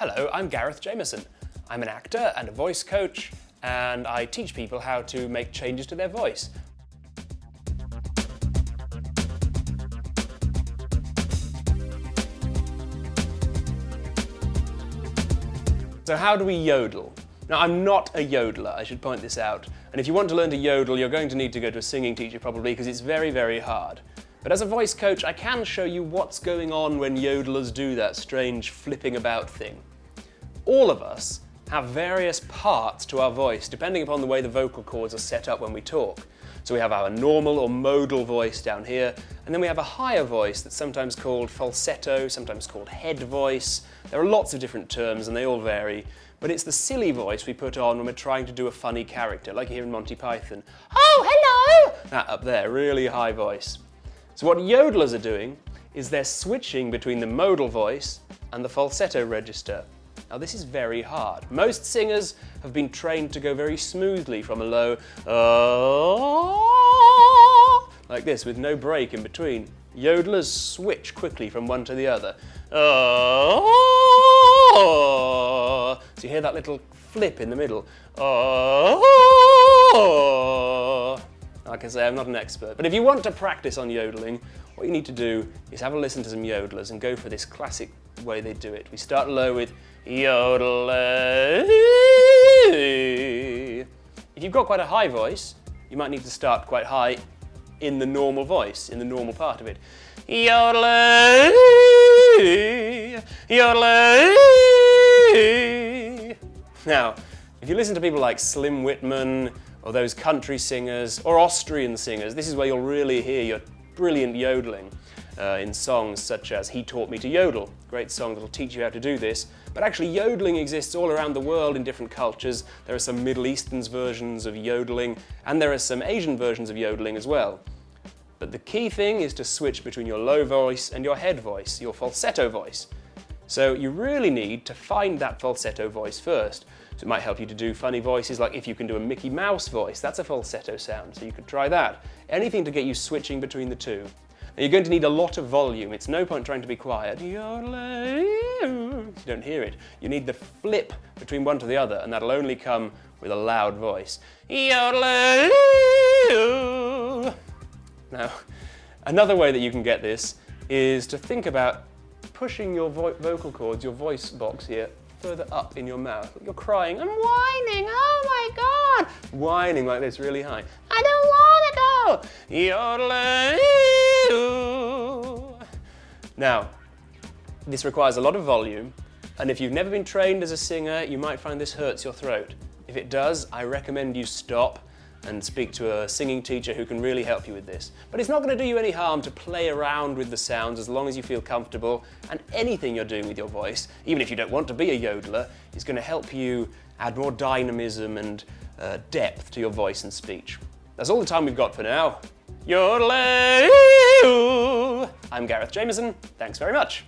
Hello, I'm Gareth Jameson. I'm an actor and a voice coach, and I teach people how to make changes to their voice. So how do we yodel? Now, I'm not a yodeler, I should point this out. And if you want to learn to yodel, you're going to need to go to a singing teacher probably, because it's very, very hard. But as a voice coach, I can show you what's going on when yodelers do that strange flipping about thing. All of us have various parts to our voice, depending upon the way the vocal cords are set up when we talk. So we have our normal or modal voice down here, and then we have a higher voice that's sometimes called falsetto, sometimes called head voice. There are lots of different terms and they all vary, but it's the silly voice we put on when we're trying to do a funny character, like here in Monty Python. Oh, hello! That up there, really high voice. So what yodelers are doing is they're switching between the modal voice and the falsetto register. Now this is very hard. Most singers have been trained to go very smoothly from a low like this with no break in between. Yodelers switch quickly from one to the other. So you hear that little flip in the middle. Like I say, I'm not an expert, but if you want to practice on yodeling, what you need to do is have a listen to some yodelers and go for this classic way they do it. We start low with yodel. If you've got quite a high voice, you might need to start quite high in the normal voice, in the normal part of it. Yodel, yodel. Now, if you listen to people like Slim Whitman, or those country singers, or Austrian singers, this is where you'll really hear your brilliant yodeling in songs such as He Taught Me to Yodel. Great song that'll teach you how to do this. But actually yodeling exists all around the world in different cultures. There are some Middle Eastern versions of yodeling, and there are some Asian versions of yodeling as well. But the key thing is to switch between your low voice and your head voice, your falsetto voice. So you really need to find that falsetto voice first. So it might help you to do funny voices, like if you can do a Mickey Mouse voice, that's a falsetto sound, so you could try that. Anything to get you switching between the two. Now you're going to need a lot of volume. It's no point trying to be quiet. You don't hear it. You need the flip between one to the other, and that'll only come with a loud voice. Now, another way that you can get this is to think about pushing your vocal cords, your voice box here, further up in your mouth. You're crying, I'm whining, oh my God! Whining like this really high. I don't want to go! Yodeling. Now, this requires a lot of volume, and if you've never been trained as a singer, you might find this hurts your throat. If it does, I recommend you stop and speak to a singing teacher who can really help you with this. But it's not going to do you any harm to play around with the sounds as long as you feel comfortable, and anything you're doing with your voice, even if you don't want to be a yodeler, is going to help you add more dynamism and depth to your voice and speech. That's all the time we've got for now. Yodeling! I'm Gareth Jameson. Thanks very much.